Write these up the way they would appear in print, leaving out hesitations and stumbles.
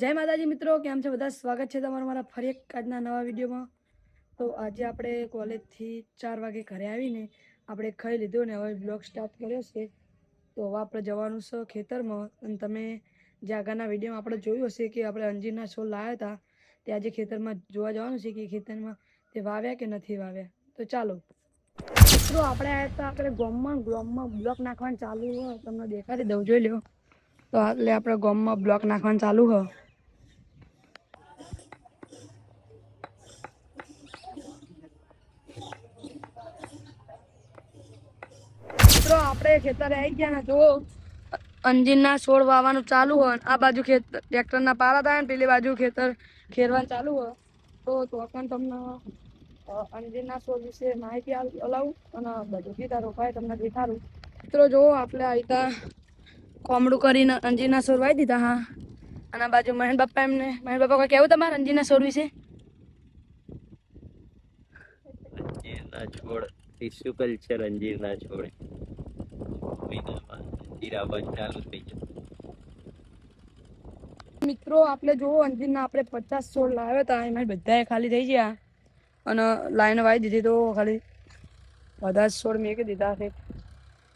જય માતાજી મિત્રો, કેમ છે બધા? સ્વાગત છે તમારું મારા ફરી એક આજના નવા વિડીયોમાં। તો આજે આપણે કોલેજથી 4 વાગે ઘરે આવીને આપણે ખાઈ લીધું ને હવે બ્લોગ સ્ટાર્ટ કર્યો છે। તો હવે આપણે જવાનું છે ખેતરમાં। અને તમે જે આગળના વિડીયોમાં આપણે જોયું હશે કે આપણે અંજીરના છોડ લાવ્યા હતા, તે આજે ખેતરમાં જોવા જવાનું છે કે ખેતરમાં તે વાવ્યા કે નથી વાવ્યા। તો ચાલો મિત્રો, આપણે આવ્યા હતા આપણે ગામમાં બ્લોક નાખવાનું ચાલુ હોય, તમને દેખાડી દઉં, જોઈ લો। તો એટલે આપણે ગામમાં બ્લોક નાખવાનું ચાલુ હોય। મિત્રો આપણે ખેતરે આવી ગયા ને જો અંજીરના છોડ વાવવાનું ચાલુ હોય। આ બાજુ ટ્રેક્ટરના પારા થાય ને પેલી બાજુ ખેતર ખેરવાનું ચાલુ હોય। તો પણ તમને અંજીરના છોડ વિશે માહિતી અલાવું અને બધું કીધા રોપાય તમને દેખાડું। મિત્રો જો આપણે આઈતા કોમડું કરીને અંજીરના છોડ વાવી દીધા। હા, અને બાજુ મહેન બાપા કોઈ કેવું તમારે અંજીરના છોડ વિશે? અંજીરના છોડ ટીસ્યુ કલ્ચર અંજીરના છોડ મહિનામાં જીરાવન ચાલુ થઈ જશે। મિત્રો આપણે જો અંજીરના આપણે 50 છોડ લાવ્યા હતા, એમાં બધાએ ખાલી થઈ ગયા અને લાઈન વાવી દીધી। તો ખાલી બધા છોડ મેકી દીધા છે।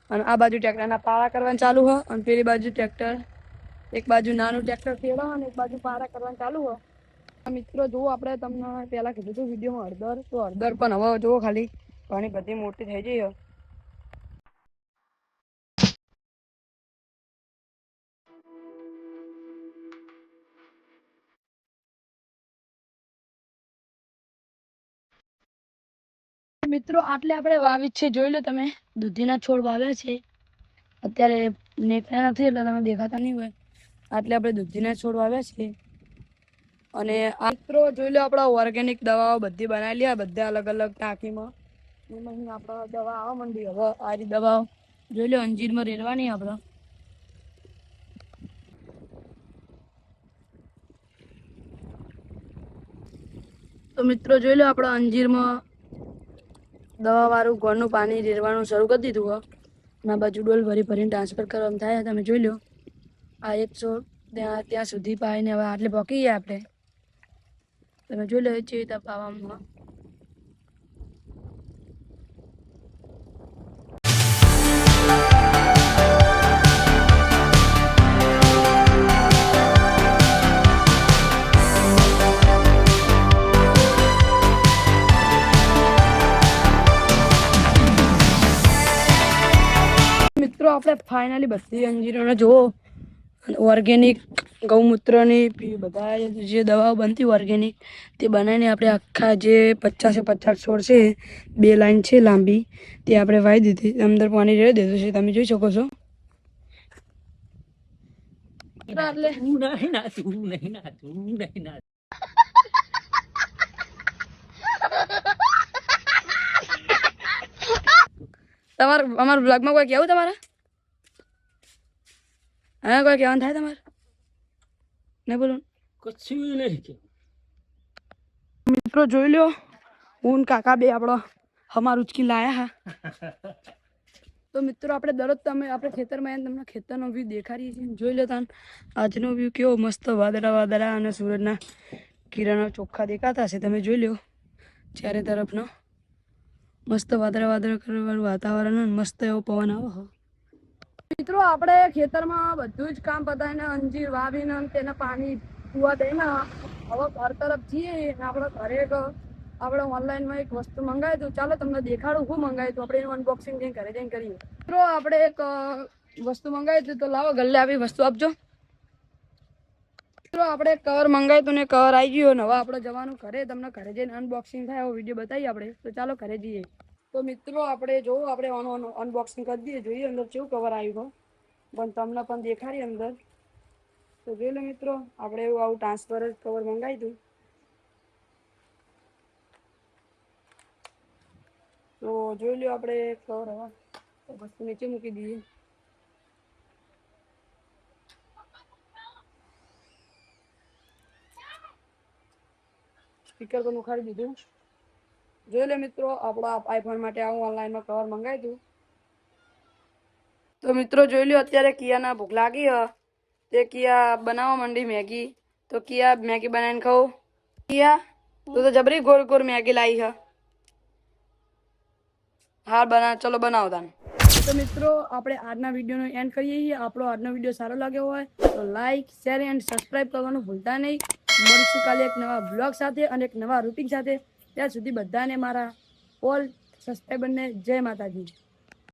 અને આ બાજુ ટ્રેક્ટરના પારા કરવાનું ચાલુ હોય અને પેલી બાજુ ટ્રેક્ટર, એક બાજુ નાનું ટ્રેક્ટર ફેરવા અને એક બાજુ પારા કરવાનું ચાલુ હોય। મિત્રો જો આપણે તમને પહેલા કીધું હતું વિડીયોમાં હળદર, તો હળદર પણ હવે જુઓ ખાલી ઘણી બધી મોટી થઈ ગઈ। મિત્રો આટલે આપણે વાવી છે, જોઈ લો તમે, દૂધીના છોડ વાવ્યા છે। અત્યારે નેકળ્યા નથી એટલે તમે દેખાતા નહીં હોય। આટલે આપણે દૂધીના છોડ વાવ્યા છે। અને આ મિત્રો જોઈ લો, આપણા ઓર્ગેનિક દવાઓ બધી બનાવી લે, બધા અલગ અલગ ટાંકીમાં। એમાં આપણે દવા આવવા માંડી। હવે આ દવાઓ જોઈ લો અંજીરમાં રેડવાની આપણે। તો મિત્રો જોઈ લો, આપણે અંજીરમાં દવા વાળું ગોળનું પાણી રેડવાનું શરૂ કરી દીધું હોય। ના બાજુ ડોલ ભરીને ટ્રાન્સફર કરવાનું થાય। તમે જોઈ લો, આ 100 ત્યાં સુધી પાઈને હવે આટલે પહોંચી ગયા આપણે। તમે જોઈ લો કેવી રીતે પાવામાં। મિત્રો આપણે ફાઇનલી બધી અંજીરોને જુઓ, ઓર્ગેનિક ગૌમૂત્રની બધા જે દવાઓ બનતી ઓર્ગેનિક, તે બનાવીને આપણે આખા જે 50 છોડ છે, 2 લાઈન છે લાંબી, તે આપણે વાવી દીધી। અંદર પાણી રેડી દીધું છે, તમે જોઈ શકો છો। તમારે અમારા બ્લોગમાં કોઈ કેવું તમારે? હા, કોઈ કહેવાનું થાય તમારે? નહીં બોલું કશું નહીં। મિત્રો જોઈ લો, હું કાકા બે આપણો અમારું ઉચકી લાયા હા। તો મિત્રો આપણે દરરોજ આપણે ખેતરમાં તમને ખેતરનો વ્યૂ દેખાડીએ છીએ, જોઈ લો તાન આજનો વ્યૂ કેવો મસ્ત વાદળા અને સૂરજના કિરણો ચોખ્ખા દેખાતા હશે। તમે જોઈ લો ચારે તરફનો મસ્ત વાદળા કરવાનું વાતાવરણ, મસ્ત એવો પવન આવે। મિત્રો આપણે ખેતરમાં બધું જ કામ પતાવીને અંજીર વાવીને તેને પાણી પીવા દઈને હવે ઘર તરફ જઈએ। આપણે ઘરે આપણે ઓનલાઈનમાં એક વસ્તુ મંગાવી હતું, ચાલો તમને દેખાડું શું મંગાવ્યું હતું। આપણે એનું અનબોક્સિંગ ઘરે જઈને કરીએ। મિત્રો આપણે એક વસ્તુ મંગાવી હતી, તો લાવો ગલ્લે આવી વસ્તુ આપજો। મિત્રો આપણે કવર મંગાવ્યું હતું ને કવર આવી ગયું, હવે આપણે જવાનું ઘરે, તમને ઘરે જઈને અનબોક્સિંગ થાય એવો વિડીયો બતાવીએ આપણે। તો ચાલો ઘરે જઈએ। તો મિત્રો આપણે જોવું, આપણે અનબોક્સિંગ કરી દઈએ, જોઈએ અંદર કેવું કવર આવ્યું પણ તમને પણ દેખાડીએ અંદર। તો જોઈ લો મિત્રો, આપણે એવું આવું ટ્રાન્સપરન્ટ કવર મંગાવ્યું હતું। તો જોઈ લો આપણે કવર હવે વસ્તુ નીચે મૂકી દઈએ। સ્પીકર પર ઉખાડી દીધું। જોઈ લો મિત્રો, આપણા આઈફોન માટે આવું ઓનલાઈનમાં કવર મંગાવ્યું હતું। તો મિત્રો જોઈ લો, અત્યારે કિયાના ભૂખ લાગી હ, તે કિયા બનાવવા માંડી મેગી। તો કિયા મેગી બનાવીને ખાઓ. કિયા તું તો જબરી ગોળ ગોળ મેગી લાવી છે. હા ચલો બનાવો તાન. તો મિત્રો આપણે આજના વિડીયોનો એન્ડ કરીએ છીએ. આપણો આજનો વિડીયો સારો લાગ્યો હોય તો લાઈક શેર એન્ડ સબસ્ક્રાઇબ કરવાનું ભૂલતા નહીં. મળીશું કાલે એક નવા બ્લોગ સાથે અને એક નવા રૂટિન સાથે. ત્યાં સુધી બધાને મારા ઓલ સબસ્ક્રાઈબરને જય માતાજી.